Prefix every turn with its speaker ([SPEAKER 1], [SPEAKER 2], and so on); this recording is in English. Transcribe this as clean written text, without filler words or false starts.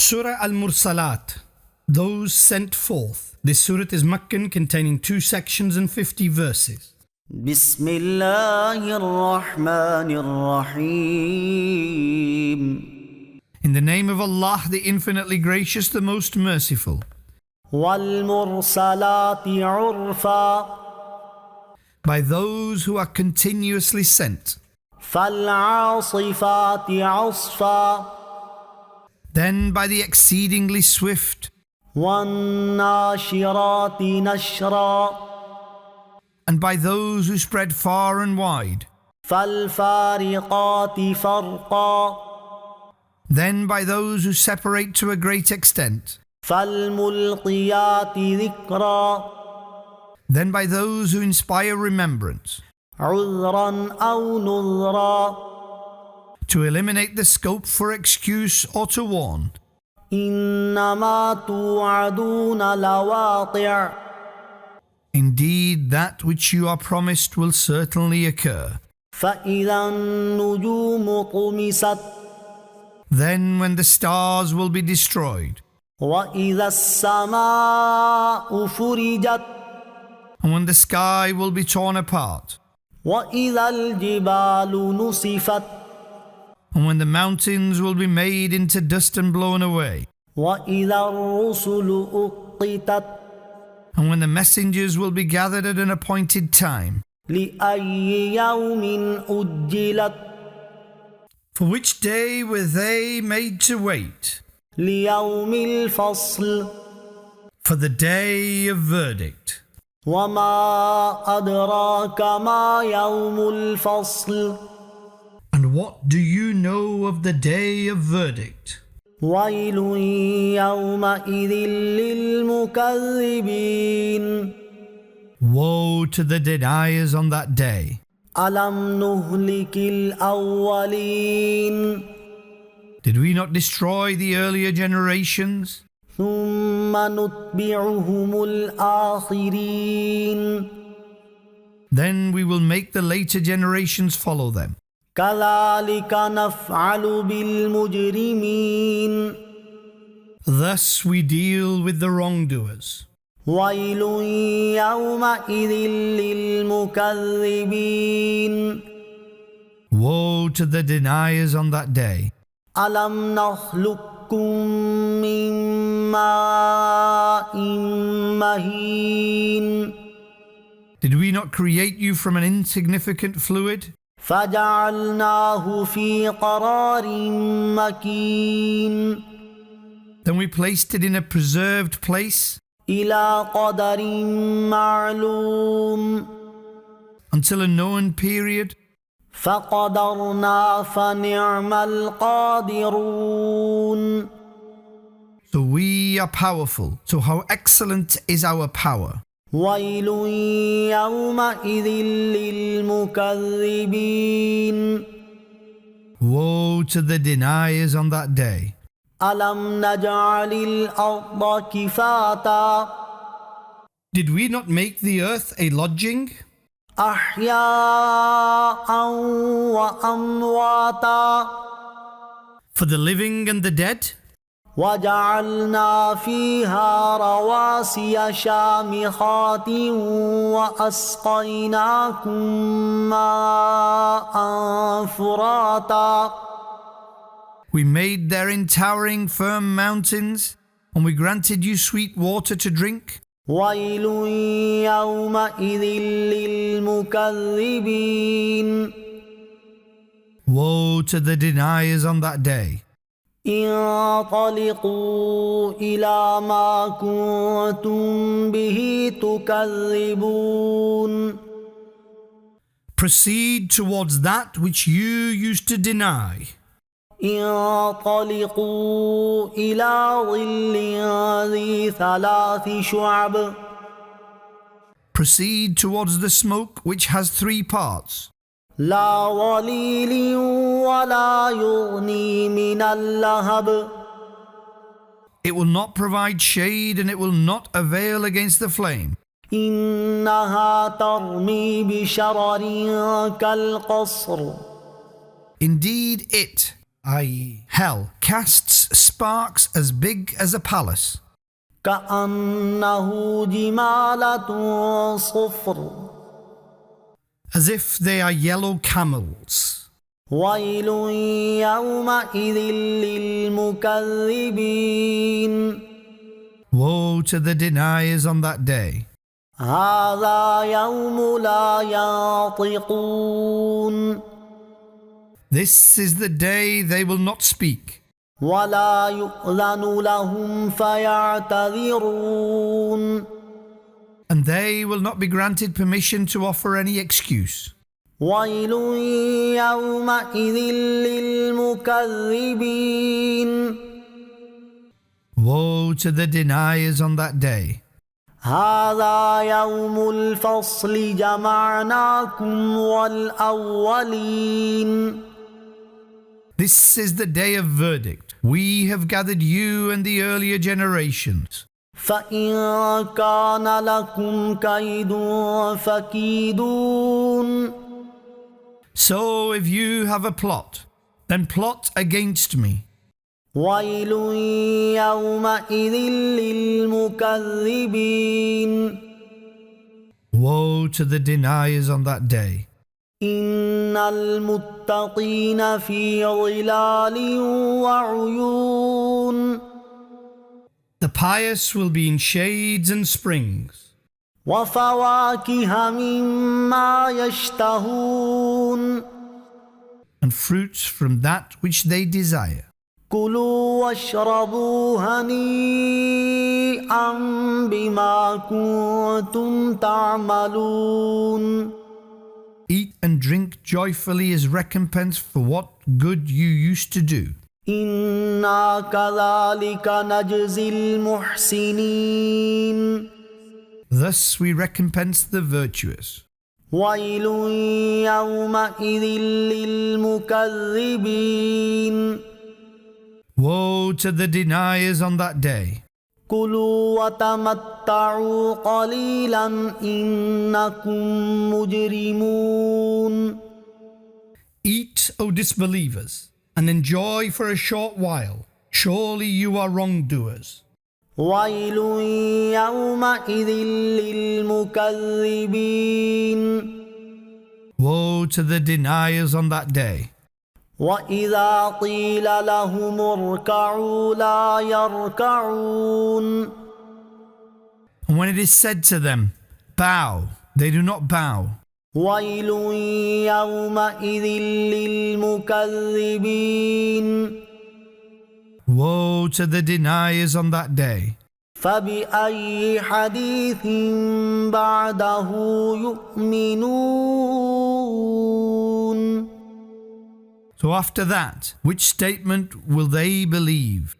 [SPEAKER 1] Surah Al-Mursalat, those sent forth. This surah is Meccan, containing 2 sections and 50 verses.
[SPEAKER 2] بسم الله الرحمن الرحيم.
[SPEAKER 1] In the name of Allah, the infinitely gracious, the most merciful.
[SPEAKER 2] والمرسلات عرفا.
[SPEAKER 1] By those who are continuously sent.
[SPEAKER 2] فالعاصفات عصفا.
[SPEAKER 1] Then by the exceedingly swift.
[SPEAKER 2] والناشرات نشرا.
[SPEAKER 1] And by those who spread far and wide.
[SPEAKER 2] فالفارقات فرقا.
[SPEAKER 1] Then by those who separate to a great extent.
[SPEAKER 2] فالملقيات ذكرا.
[SPEAKER 1] Then by those who inspire remembrance.
[SPEAKER 2] عذرا أو نذرا.
[SPEAKER 1] To eliminate the scope for excuse or to warn.
[SPEAKER 2] إنما توعدون لواقع.
[SPEAKER 1] Indeed, that which you are promised will certainly occur.
[SPEAKER 2] فإذا النجوم طمست.
[SPEAKER 1] Then when the stars will be destroyed.
[SPEAKER 2] وإذا السماء فرجت.
[SPEAKER 1] And when the sky will be torn apart.
[SPEAKER 2] وإذا الجبال نصفت.
[SPEAKER 1] And when the mountains will be made into dust and blown away.
[SPEAKER 2] وإذا الرسل أقتت.
[SPEAKER 1] And when the messengers will be gathered at an appointed time.
[SPEAKER 2] لأي يوم أجلت.
[SPEAKER 1] For which day were they made to wait?
[SPEAKER 2] ليوم الفصل.
[SPEAKER 1] For the day of verdict.
[SPEAKER 2] وما أدراك ما يوم الفصل.
[SPEAKER 1] And what do you know of the day of verdict?
[SPEAKER 2] ويل يومئذ للمكذبين.
[SPEAKER 1] Woe to the deniers on that day.
[SPEAKER 2] ألم نهلك الأولين.
[SPEAKER 1] Did we not destroy the earlier generations?
[SPEAKER 2] ثم نتبعهم الآخرين.
[SPEAKER 1] Then we will make the later generations follow them.
[SPEAKER 2] كذلك نفعل بالمجرمين.
[SPEAKER 1] Thus we deal with the wrongdoers.
[SPEAKER 2] ويل يومئذ للمكذبين.
[SPEAKER 1] Woe to the deniers on that day.
[SPEAKER 2] ألم نخلقكم من ماء مهين.
[SPEAKER 1] Did we not create you from an insignificant fluid?
[SPEAKER 2] فجعلناه في قرار مكين.
[SPEAKER 1] Then we placed it in a preserved place.
[SPEAKER 2] إلى قدر معلوم.
[SPEAKER 1] Until a known period.
[SPEAKER 2] فقدرنا فنعم القادرون.
[SPEAKER 1] So we are powerful. So how excellent is our power.
[SPEAKER 2] ويل يومئذ للمكذبين.
[SPEAKER 1] Woe to the deniers on that day.
[SPEAKER 2] ألم نجعل الأرض كفاتا.
[SPEAKER 1] Did we not make the earth a lodging?
[SPEAKER 2] أحياء وأمواتا.
[SPEAKER 1] For the living and the dead?
[SPEAKER 2] وجعلنا فيها رواسي شامخات وأسقيناكم ماء فراتا.
[SPEAKER 1] We made therein towering firm mountains, and we granted you sweet water to drink.
[SPEAKER 2] ويل يومئذ للمكذبين.
[SPEAKER 1] Woe to the deniers on that day.
[SPEAKER 2] انطلقوا إلى ما كنتم به تكذبون.
[SPEAKER 1] Proceed towards that which you used to deny.
[SPEAKER 2] انطلقوا إلى ظل ذي 3 شعب.
[SPEAKER 1] Proceed towards the smoke which has 3 parts.
[SPEAKER 2] لا ظليل ولا يغني من اللهب.
[SPEAKER 1] It will not provide shade and it will not avail against the flame.
[SPEAKER 2] إنها ترمي بشرر كالقصر.
[SPEAKER 1] Indeed, it i.e., hell, casts sparks as big as a palace,
[SPEAKER 2] كأنه جمالة صفر
[SPEAKER 1] as if they are yellow camels.
[SPEAKER 2] ويل يومئذ للمكذبين
[SPEAKER 1] Woe to the deniers on that day.
[SPEAKER 2] هذا يوم لا ينطقون
[SPEAKER 1] This is the day they will not speak,
[SPEAKER 2] ولا يؤذن لهم فيعتذرون
[SPEAKER 1] and they will not be granted permission to offer any excuse.
[SPEAKER 2] ويل يومئذ للمكذبين
[SPEAKER 1] Woe to the deniers on that day.
[SPEAKER 2] هذا يوم الفصل جمعناكم والأولين
[SPEAKER 1] This is the day of verdict. We have gathered you and the earlier generations.
[SPEAKER 2] فإن كان لكم كيد فكيدون
[SPEAKER 1] So if you have a plot, then plot against me.
[SPEAKER 2] ويل يومئذ للمكذبين
[SPEAKER 1] Woe to the deniers on that day.
[SPEAKER 2] إن المتقين في ظلال وعيون
[SPEAKER 1] The pious will be in shades and springs,
[SPEAKER 2] وفواكه مما يشتهون
[SPEAKER 1] and fruits from that which they desire.
[SPEAKER 2] كلوا واشربوا هنيئا بما كنتم تعملون
[SPEAKER 1] Eat and drink joyfully as recompense for what good you used to do.
[SPEAKER 2] إنا كذلك نجزي المحسنين
[SPEAKER 1] Thus we recompense the virtuous.
[SPEAKER 2] ويل يومئذ للمكذبين
[SPEAKER 1] Woe to the deniers on that day.
[SPEAKER 2] كلوا وتمتعوا قليلا إنكم مجرمون
[SPEAKER 1] Eat, O disbelievers, and enjoy for a short while. Surely you are wrongdoers.
[SPEAKER 2] ويل يومئذ للمكذبين
[SPEAKER 1] Woe to the deniers on that day.
[SPEAKER 2] وإذا قيل لهم اركعوا لا يركعون
[SPEAKER 1] And when it is said to them, bow, they do not bow.
[SPEAKER 2] ويل يومئذ للمكذبين
[SPEAKER 1] Woe to the deniers on that day.
[SPEAKER 2] فبأي حديث بعده يؤمنون
[SPEAKER 1] So after that, which statement will they believe?